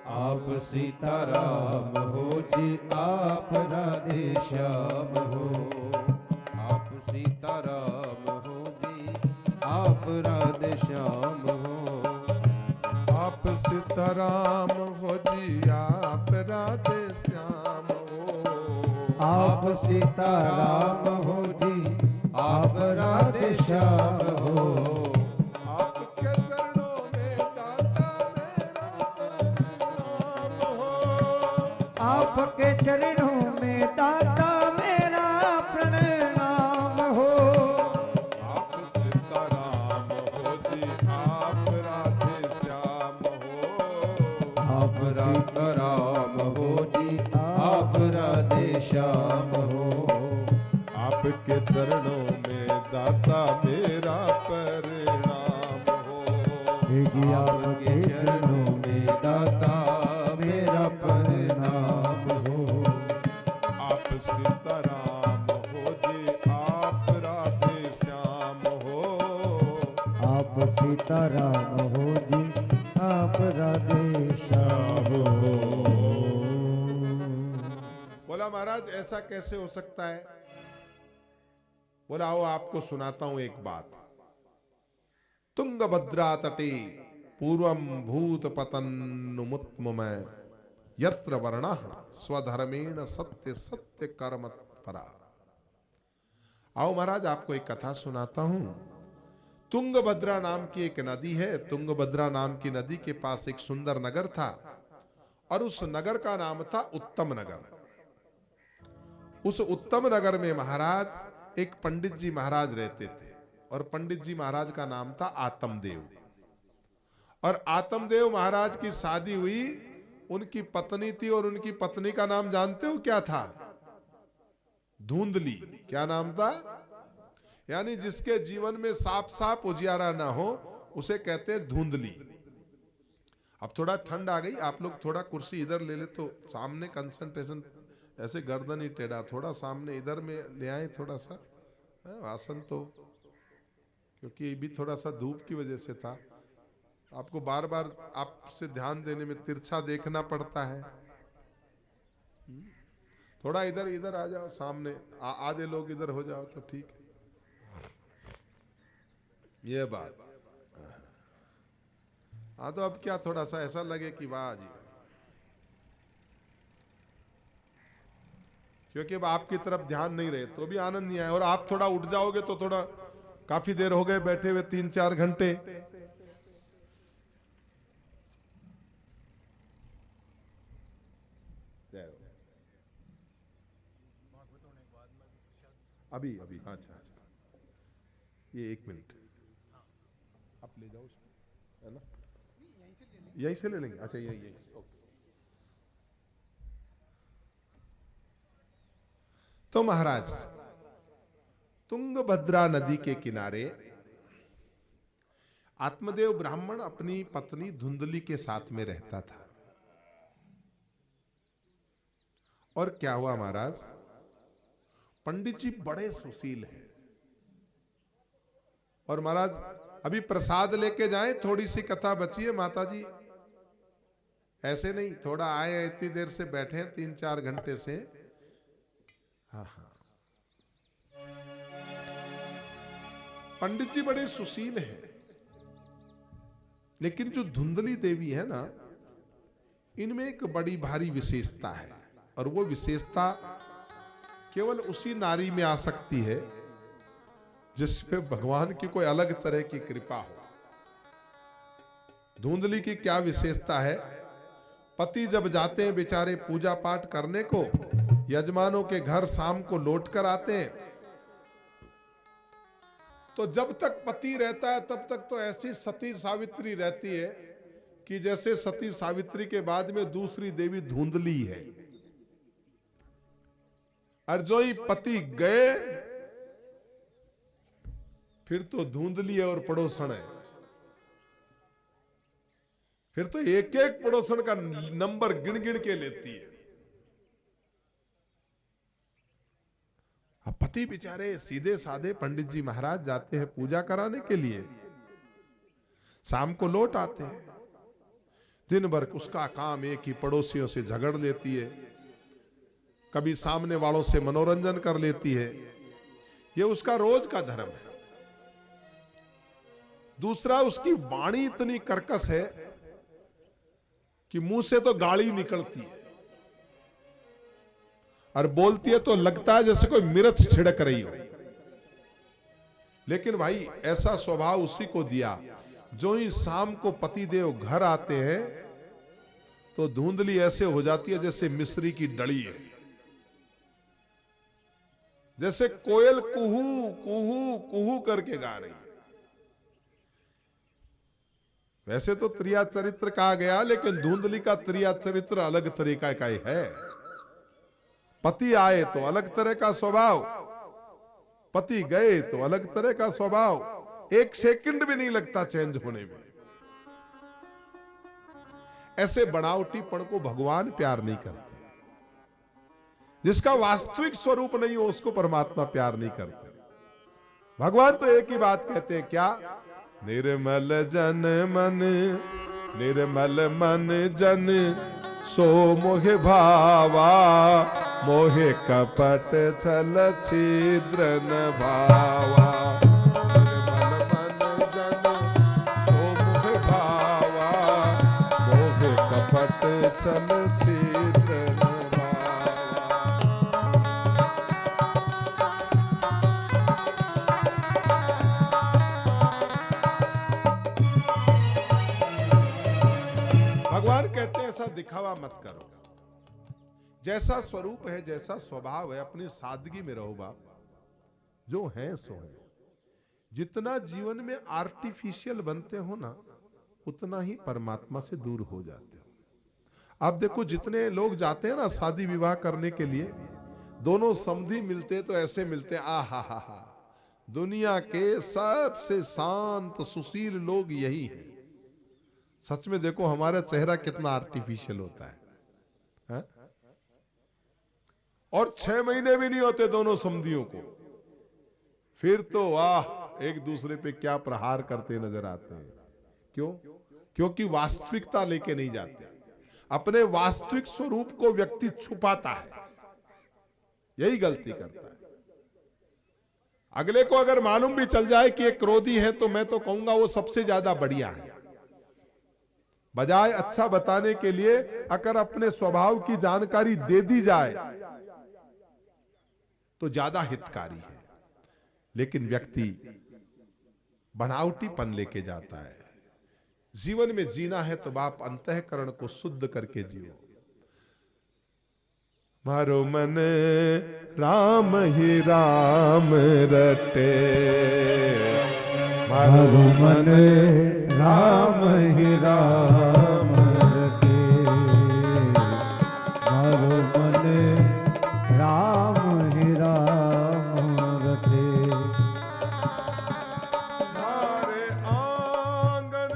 आप सीताराम हो जी, आप राधे श्याम हो, आप सीताराम हो जी, आप राधे श्याम हो, आप सीताराम हो जी, आप राधे श्याम हो, आप सीताराम हो जी, आप राधे श्याम हो। आपके चरणों में दाता मेरा प्रणाम हो। आपके चरणों में दाता मेरा प्रणाम हो। आप सीताराम हो जी, आप राधे श्याम हो। आप सीताराम हो जी, आप राधे श्याम हो। आपके चरणों में दाता मेरा प्रणाम हो। हे जी आपके चरणों में दाता मेरा प्रणाम हो। आप सीताराम हो जी, आप राधे श्याम हो। आप सीताराम हो जी, आप राधे श्याम हो। बोला महाराज ऐसा कैसे हो सकता है? बोला आओ आपको सुनाता हूं एक बात। तुंगभद्रा तटे पूर्वम भूत पतन्नुमुत्ममय यत्र वर्णः स्वधर्मेण सत्य सत्य कर्म परा। आओ महाराज आपको एक कथा सुनाता हूं। तुंगभद्रा नाम की एक नदी है। तुंगभद्रा नाम की नदी के पास एक सुंदर नगर था और उस नगर का नाम था उत्तम नगर। उस उत्तम नगर में महाराज एक पंडित जी महाराज रहते थे और पंडित जी महाराज का नाम था आत्मदेव। और आत्मदेव महाराज की शादी हुई, उनकी पत्नी थी और उनकी पत्नी का नाम जानते हो क्या था? धुंधली। क्या नाम था? यानी जिसके जीवन में साफ साफ उजियारा ना हो उसे कहते हैं धुंधली। अब थोड़ा ठंड आ गई, आप लोग थोड़ा कुर्सी इधर ले ले तो सामने कंसंट्रेशन, ऐसे गर्दन ही टेढ़ा, थोड़ा सामने इधर में ले आए थोड़ा सा आसन, तो क्योंकि ये भी थोड़ा सा धूप की वजह से था। आपको बार बार आपसे ध्यान देने में तिरछा देखना पड़ता है। थोड़ा इधर इधर आ जाओ सामने, आधे लोग इधर हो जाओ तो ठीक है। ये बात। हाँ तो अब क्या थोड़ा सा ऐसा लगे कि वाह जी, क्योंकि अब आपकी तरफ ध्यान नहीं रहे तो भी आनंद नहीं आए, और आप थोड़ा उठ जाओगे तो थोड़ा काफी देर हो गए बैठे हुए, 3-4 घंटे। अभी अभी हाँ अच्छा, ये 1 मिनट आप ले जाओ उसको, है ना? यहीं से ले लेंगे। अच्छा यही यही ओके। तो महाराज तुंगभद्रा नदी के किनारे आत्मदेव ब्राह्मण अपनी पत्नी धुंधली के साथ में रहता था। और क्या हुआ महाराज, पंडित जी बड़े सुशील हैं। और महाराज अभी प्रसाद लेके जाएं, थोड़ी सी कथा बची है माता जी, ऐसे नहीं, थोड़ा आए इतनी देर से बैठे हैं 3-4 घंटे से। हाँ हाँ, पंडित जी बड़े सुशील हैं, लेकिन जो धुंधली देवी है ना, इनमें एक बड़ी भारी विशेषता है, और वो विशेषता केवल उसी नारी में आ सकती है जिसपे भगवान की कोई अलग तरह की कृपा हो। धुंधली की क्या विशेषता है? पति जब जाते हैं बेचारे पूजा पाठ करने को, यजमानों के घर शाम को लौट कर आते हैं, तो जब तक पति रहता है तब तक तो ऐसी सती सावित्री रहती है कि जैसे सती सावित्री के बाद में दूसरी देवी धुंधली है। और जो ही पति गए फिर तो धुंधली है और पड़ोसन है। फिर तो एक एक पड़ोसन का नंबर गिन गिन के लेती है। अब पति बेचारे सीधे साधे पंडित जी महाराज जाते हैं पूजा कराने के लिए, शाम को लौट आते हैं। दिन भर उसका काम एक ही, पड़ोसियों से झगड़ लेती है, कभी सामने वालों से मनोरंजन कर लेती है। ये उसका रोज का धर्म है। दूसरा, उसकी वाणी इतनी कर्कश है कि मुंह से तो गाली निकलती है और बोलती है तो लगता है जैसे कोई मिर्च छिड़क रही हो। लेकिन भाई ऐसा स्वभाव उसी को दिया, जो ही शाम को पतिदेव घर आते हैं तो धुंधली ऐसे हो जाती है जैसे मिस्री की डली है, जैसे कोयल कुहू कुहू कुहू करके गा रही है। वैसे तो त्रिया चरित्र कहा गया, लेकिन धुंधली का त्रिया चरित्र अलग तरीका का ही है। पति आए तो अलग तरह का स्वभाव, पति गए तो अलग तरह का स्वभाव, एक सेकंड भी नहीं लगता चेंज होने में। ऐसे बनावटीपन को भगवान प्यार नहीं करते। जिसका वास्तविक स्वरूप नहीं हो उसको परमात्मा प्यार नहीं करते। भगवान तो एक ही बात कहते हैं, क्या? निर्मल जन मन, निर्मल मन जन सो मोहे भावा, मोहे कपट छल छिद्र न भावा। निर्मल मन जन सो मोहे भावा, मोहे कपट छल छिद्र न भावा। भगवान कहते हैं ऐसा दिखावा मत करो, जैसा स्वरूप है, जैसा स्वभाव है, अपनी सादगी में रहो बाप। जो है सो है। जितना जीवन में आर्टिफिशियल बनते हो ना, उतना ही परमात्मा से दूर हो जाते हो। आप देखो जितने लोग जाते हैं ना शादी विवाह करने के लिए, दोनों समधी मिलते तो ऐसे मिलते, आ हा, दुनिया के सबसे शांत सुशील लोग यही हैं। सच में देखो हमारा चेहरा कितना आर्टिफिशियल होता है? और 6 महीने भी नहीं होते दोनों समधियों को, फिर तो वाह एक दूसरे पे क्या प्रहार करते नजर आते हैं। क्यों? क्योंकि वास्तविकता लेके नहीं जाते। अपने वास्तविक स्वरूप को व्यक्ति छुपाता है, यही गलती करता है। अगले को अगर मालूम भी चल जाए कि एक क्रोधी है, तो मैं तो कहूंगा वो सबसे ज्यादा बढ़िया है। बजाय अच्छा बताने के लिए अगर अपने स्वभाव की जानकारी दे दी जाए तो ज्यादा हितकारी है। लेकिन व्यक्ति बनावटीपन लेके जाता है। जीवन में जीना है तो बाप अंतःकरण को शुद्ध करके जियो। मारो मन राम ही राम रटे, मारो मन राम ही राम रटे, मारो मन राम ही राम रटे। मारे आंगन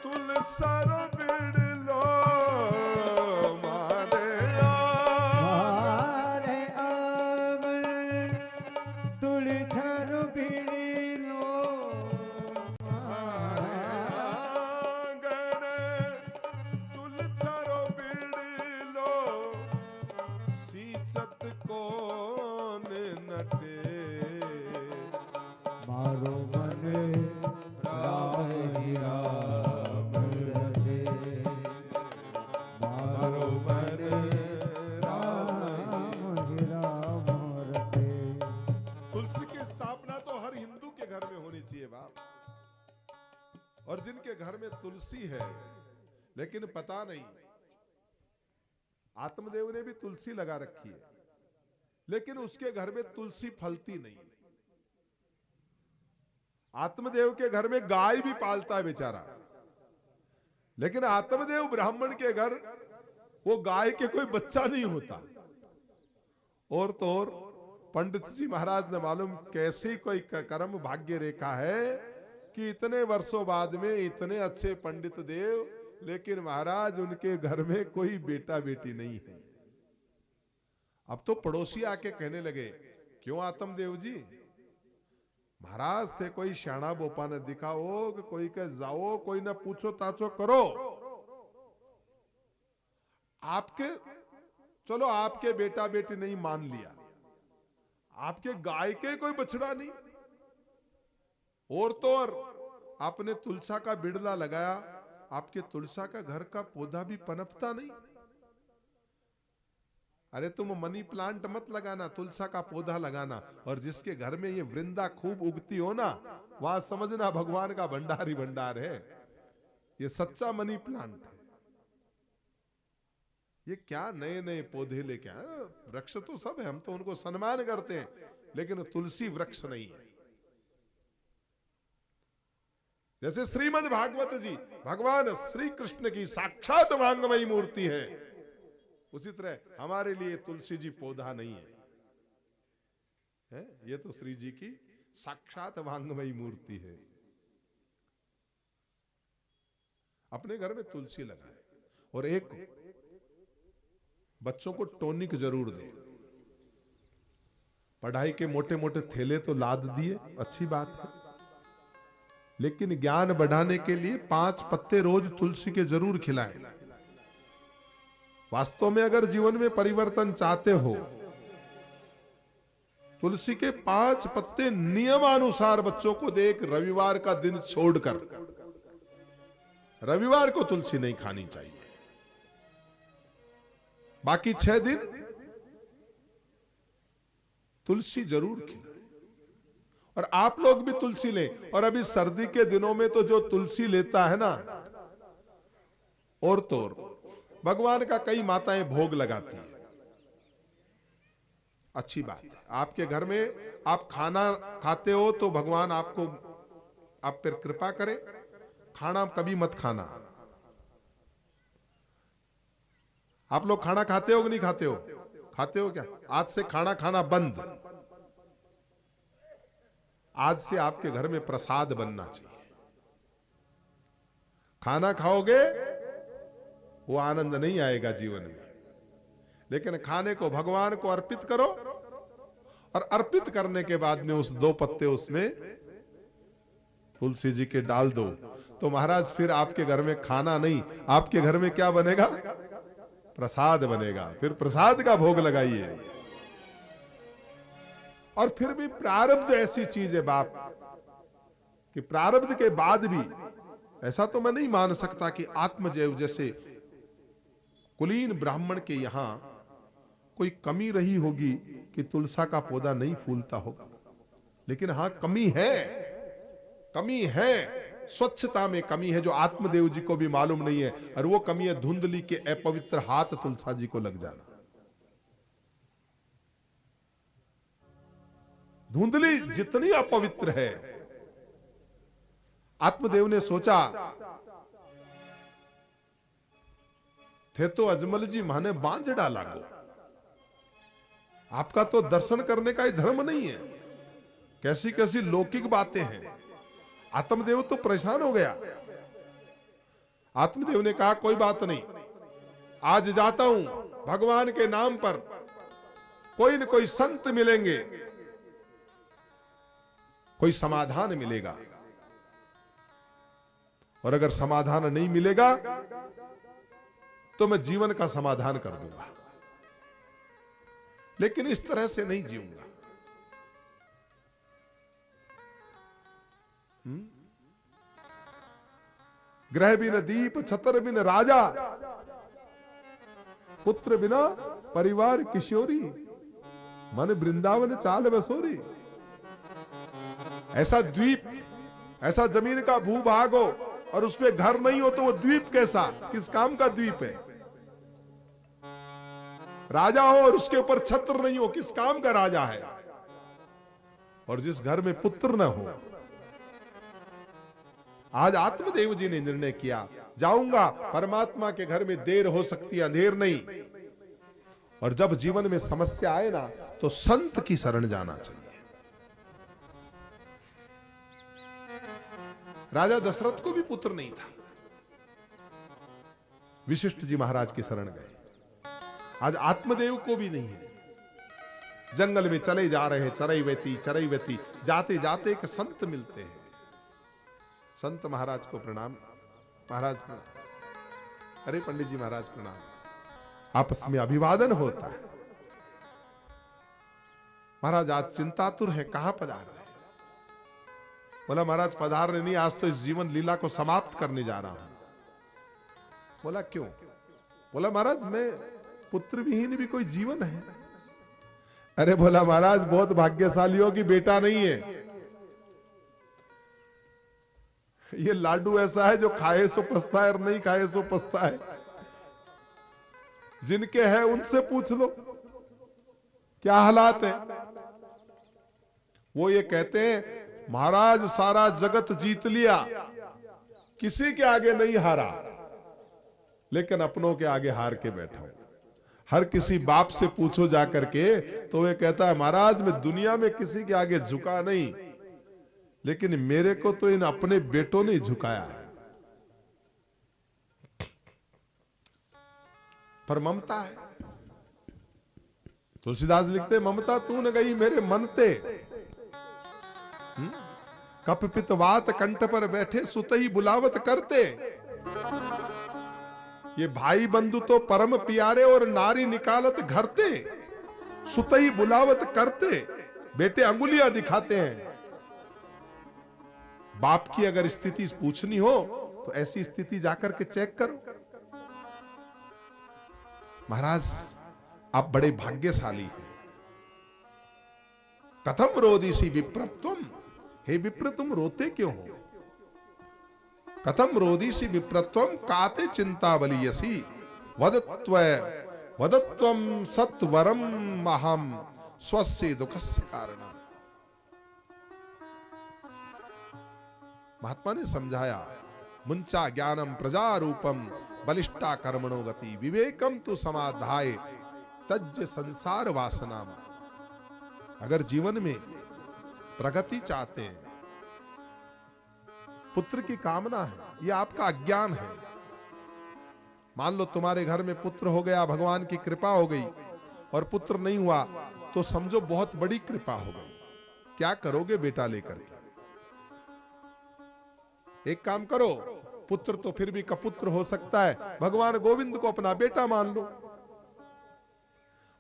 तुलसर बिड़लो, मारे मारे आंगन तुलसर बिड़लो, मारो मन राम ही राम रटे, मारो मन राम ही राम रटे। तुलसी की स्थापना तो हर हिंदू के घर में होनी चाहिए बाप। और जिनके घर में तुलसी है, लेकिन पता नहीं आत्मदेव ने भी तुलसी लगा रखी है, लेकिन उसके घर में तुलसी फलती नहीं। आत्मदेव के घर में गाय भी पालता है बेचारा, लेकिन आत्मदेव ब्राह्मण के घर वो गाय के कोई बच्चा नहीं होता। और तो और पंडित जी महाराज ने मालूम कैसी कोई कर्म भाग्य रेखा है कि इतने वर्षों बाद में इतने अच्छे पंडित देव, लेकिन महाराज उनके घर में कोई बेटा बेटी नहीं है। अब तो पड़ोसी आके कहने लगे, क्यों आत्मदेव जी महाराज थे कोई श्याणा बोपा ने दिखाओ कि कोई के जाओ, कोई ना पूछो ताछो करो। आपके चलो आपके बेटा बेटी नहीं मान लिया, आपके गाय के कोई बछड़ा नहीं। और तो और आपने तुलसा का बिड़ला लगाया, आपके तुलसा का घर का पौधा भी पनपता नहीं। अरे तुम मनी प्लांट मत लगाना, तुलसा का पौधा लगाना, और जिसके घर में ये वृंदा खूब उगती हो ना, वहां समझना भगवान का भंडार ही भंडार है। ये सच्चा मनी प्लांट है। ये क्या नए नए पौधे लेके आए, वृक्ष तो सब है, हम तो उनको सम्मान करते हैं, लेकिन तुलसी वृक्ष नहीं है। जैसे श्रीमद् भागवत जी भगवान श्री कृष्ण की साक्षात वांगमयी मूर्ति है, उसी तरह हमारे लिए तुलसी जी पौधा नहीं है, ये तो श्री जी की साक्षात वांगमयी मूर्ति है। अपने घर में तुलसी लगाए, और एक बच्चों को टॉनिक जरूर दे। पढ़ाई के मोटे मोटे थैले तो लाद दिए, अच्छी बात है, लेकिन ज्ञान बढ़ाने के लिए 5 पत्ते रोज तुलसी के जरूर खिलाएं। वास्तव में अगर जीवन में परिवर्तन चाहते हो, तुलसी के 5 पत्ते नियमानुसार बच्चों को दे। एक रविवार का दिन छोड़कर, रविवार को तुलसी नहीं खानी चाहिए, बाकी 6 दिन तुलसी जरूर खिलाएं। और आप लोग भी तुलसी लें। और अभी सर्दी के दिनों में तो जो तुलसी लेता है ना, और तो और भगवान का कई माताएं भोग लगाती है, अच्छी बात है। आपके घर में आप खाना खाते हो तो भगवान आपको, आप पर कृपा करे। खाना कभी मत खाना। आप लोग खाना खाते हो कि नहीं खाते हो? खाते हो क्या? आज से खाना खाना बंद। आज से आपके घर में प्रसाद बनना चाहिए। खाना खाओगे वो आनंद नहीं आएगा जीवन में, लेकिन खाने को भगवान को अर्पित करो, और अर्पित करने के बाद में उस 2 पत्ते उसमें तुलसी जी के डाल दो, तो महाराज फिर आपके घर में खाना नहीं, आपके घर में क्या बनेगा? प्रसाद बनेगा। फिर प्रसाद का भोग लगाइए। और फिर भी प्रारब्ध ऐसी चीज है बाप, कि प्रारब्ध के बाद भी ऐसा तो मैं नहीं मान सकता कि आत्मजैव जैसे कुलीन ब्राह्मण के यहां कोई कमी रही होगी कि तुलसा का पौधा नहीं फूलता होगा। लेकिन हां, कमी है, कमी है, स्वच्छता में कमी है, जो आत्मदेव जी को भी मालूम नहीं है। और वो कमी है धुंधली के अपवित्र हाथ तुलसा जी को लग जाना। धुंधली जितनी अपवित्र है, आत्मदेव ने सोचा थे तो अजमल जी माने बांझ डाला गो, आपका तो दर्शन करने का ही धर्म नहीं है। कैसी कैसी लौकिक बातें हैं। आत्मदेव तो परेशान हो गया। आत्मदेव ने कहा कोई बात नहीं, आज जाता हूं, भगवान के नाम पर कोई न कोई संत मिलेंगे, कोई समाधान मिलेगा। और अगर समाधान नहीं मिलेगा तो मैं जीवन का समाधान कर दूंगा, लेकिन इस तरह से नहीं जीऊंगा। ग्रह बिन दीप, छतर बिन राजा, पुत्र बिना परिवार किशोरी, मन वृंदावन चाल बसोरी। ऐसा द्वीप, ऐसा जमीन का भूभाग हो और उसमें घर नहीं हो तो वो द्वीप कैसा, किस काम का द्वीप है? राजा हो और उसके ऊपर छत्र नहीं हो, किस काम का राजा है? और जिस घर में पुत्र न हो। आज आत्मदेव जी ने निर्णय किया, जाऊंगा परमात्मा के घर में, देर हो सकती है, अंधेर नहीं। और जब जीवन में समस्या आए ना, तो संत की शरण जाना चाहिए। राजा दशरथ को भी पुत्र नहीं था, विशिष्ट जी महाराज की शरण गए। आज आत्मदेव को भी नहीं है। जंगल में चले जा रहे, चरैवेती चरैवेती, जाते जाते एक संत मिलते हैं। संत महाराज को प्रणाम। महाराज प्रणाम। अरे पंडित जी महाराज प्रणाम। आपस में अभिवादन होता है। महाराज आज चिंतातुर है, कहां पधार रहे? बोला महाराज पधार रहे नहीं, आज तो इस जीवन लीला को समाप्त करने जा रहा हूं। बोला क्यों? बोला महाराज मैं पुत्र विहीन भी कोई जीवन है? अरे बोला महाराज बहुत भाग्यशाली हो कि बेटा नहीं है। ये लाडू ऐसा है जो खाए सो पछता है और नहीं खाए सो पछता है। जिनके हैं उनसे पूछ लो क्या हालात है। वो ये कहते हैं महाराज सारा जगत जीत लिया, किसी के आगे नहीं हारा, लेकिन अपनों के आगे हार के बैठा हूं। हर किसी बाप से पूछो जाकर के तो वे कहता है महाराज मैं दुनिया में किसी के आगे झुका नहीं, लेकिन मेरे को तो इन अपने बेटों ने झुकाया है। पर ममता है। तुलसीदास लिखते ममता तू न गई मेरे मनते, कप पितवात कंठ पर बैठे सुतही बुलावत करते। ये भाई बंधु तो परम प्यारे और नारी निकालत घरते, सुतही बुलावत करते। बेटे अंगुलियां दिखाते हैं। बाप की अगर स्थिति पूछनी हो तो ऐसी स्थिति जाकर के चेक करो। महाराज आप बड़े भाग्यशाली हैं। कथम रोदिसी विप्रत्वम, हे विप्र तुम रोते क्यों हो? कथम रोदिसी विप्रत्वम काते चिंतावलीयसी, वदत्वम सत्वरम अहम स्वस्य दुखस्य कारणम। महात्मा ने समझाया मुंचा ज्ञानम प्रजारूपम बलिष्ठा कर्मणो गति, विवेकम तु समाधाय तज्य संसार वासनाम। अगर जीवन में प्रगति चाहते हैं, पुत्र की कामना है, यह आपका अज्ञान है। मान लो तुम्हारे घर में पुत्र हो गया, भगवान की कृपा हो गई, और पुत्र नहीं हुआ तो समझो बहुत बड़ी कृपा हो गई। क्या करोगे बेटा लेकर के? एक काम करो, पुत्र तो फिर भी कपुत्र हो सकता है, भगवान गोविंद को अपना बेटा मान लो।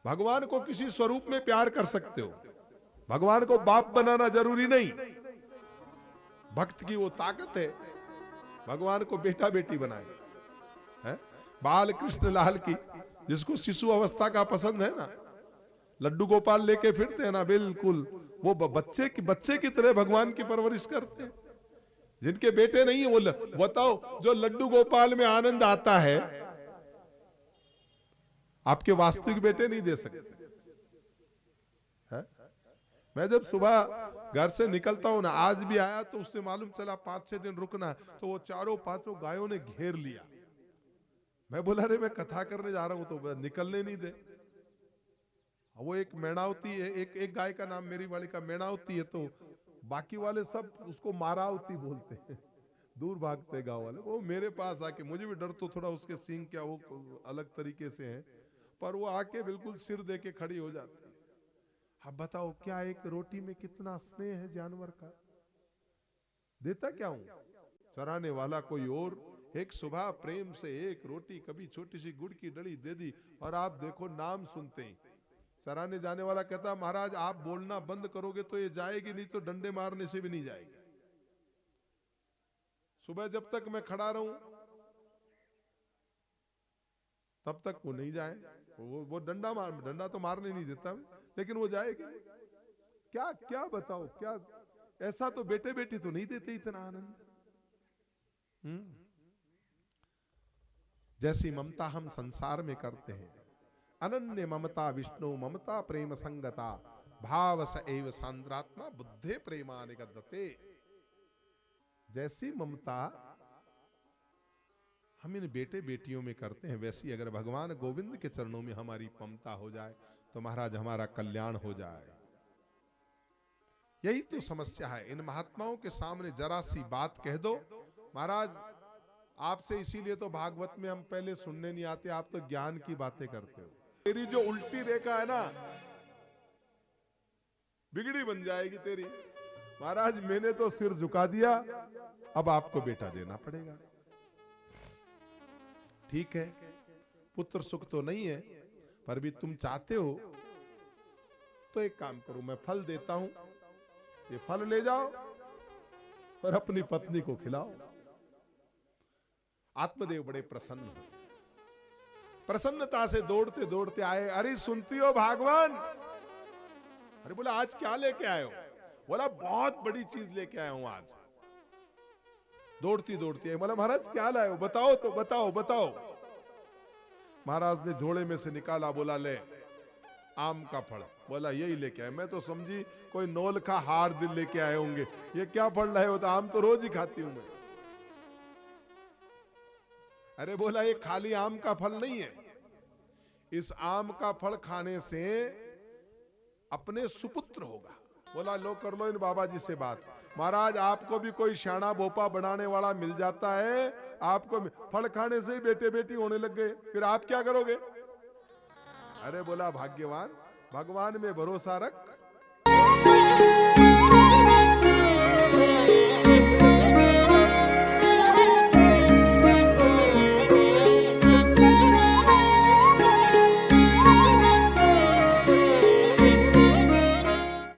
भगवान को किसी स्वरूप में प्यार कर सकते हो, भगवान को बाप बनाना जरूरी नहीं। भक्त की वो ताकत है, भगवान को बेटा बेटी बनाए है? बाल कृष्ण लाल की, जिसको शिशु अवस्था का पसंद है ना, लड्डू गोपाल लेके फिरते हैं ना, बिल्कुल वो बच्चे की तरह भगवान की परवरिश करते हैं। जिनके बेटे नहीं है वो बताओ, जो लड्डू गोपाल में आनंद आता है आपके वास्तविक बेटे नहीं दे सकते है? मैं जब सुबह घर से निकलता हूं ना, आज भी आया तो उससे मालूम चला 5-6 दिन रुकना, तो वो 4-5 गायों ने घेर लिया। मैं बोला रे मैं कथा करने जा रहा हूं, तो निकलने नहीं दे। वो एक मेणावती है, एक गाय का नाम मेरी वाली का मेणावती है, तो बाकी वाले सब उसको मारावती बोलते हैं, दूर भागते गांव वाले। वो मेरे पास आके, मुझे भी डर तो थोड़ा, उसके सींग क्या वो अलग तरीके से हैं, पर वो आके बिल्कुल सिर दे के खड़ी हो जाती है। अब बताओ क्या एक रोटी में कितना स्नेह है जानवर का। देता क्या हूं, चराने वाला कोई और। एक सुबह प्रेम से एक रोटी, कभी छोटी सी गुड़ की डली दे दी, और आप देखो नाम सुनते ही चराने जाने वाला कहता महाराज आप बोलना बंद करोगे तो ये जाएगी, नहीं तो डंडे मारने से भी नहीं जाएगी। सुबह जब तक मैं खड़ा रहूं तब तक वो नहीं जाए। वो डंडा तो मारने नहीं देता, लेकिन वो जाएगी। क्या क्या बताओ, क्या ऐसा तो बेटे बेटी तो नहीं देते इतना आनंद। जैसी ममता हम संसार में करते हैं, अनन्य ममता विष्णु ममता प्रेम संगता, भाव स एव सांद्रात्मा बुद्धे प्रेमा निगद्यते। जैसी ममता हम इन बेटे बेटियों में करते हैं, वैसी अगर भगवान गोविंद के चरणों में हमारी ममता हो जाए तो महाराज हमारा कल्याण हो जाए। यही तो समस्या है। इन महात्माओं के सामने जरा सी बात कह दो, महाराज आपसे इसीलिए तो भागवत में हम पहले सुनने नहीं आते, आप तो ज्ञान की बातें करते हो। तेरी जो उल्टी रेखा है ना, बिगड़ी बन जाएगी तेरी। महाराज मैंने तो सिर झुका दिया, अब आपको बेटा देना पड़ेगा। ठीक है, पुत्र सुख तो नहीं है, पर भी तुम चाहते हो तो एक काम करो, मैं फल देता हूं, ये फल ले जाओ और अपनी पत्नी को खिलाओ। आत्मदेव बड़े प्रसन्न हुए। प्रसन्नता से दौड़ते दौड़ते आए। अरे सुनती हो भागवान? अरे बोला आज क्या लेके आए हो? बोला बहुत बड़ी चीज लेके आया हूं आज। दौड़ती दौड़ती है। बोला महाराज क्या लाए हो? बताओ तो, बताओ बताओ। महाराज ने झोले में से निकाला, बोला ले आम का फल। बोला यही लेके आए। मैं तो समझी कोई नौल का हार दिल लेके आए होंगे। ये क्या फल लाए हो? तो आम तो रोज ही खाती हूं मैं। अरे बोला ये खाली आम का फल नहीं है, इस आम का फल खाने से अपने सुपुत्र होगा। बोला लो कर लो इन बाबा जी से बात। महाराज आपको भी कोई शाना भोपा बनाने वाला मिल जाता है, आपको फल खाने से ही बेटे बेटी होने लग गए, फिर आप क्या करोगे? अरे बोला भाग्यवान, भगवान में भरोसा रख,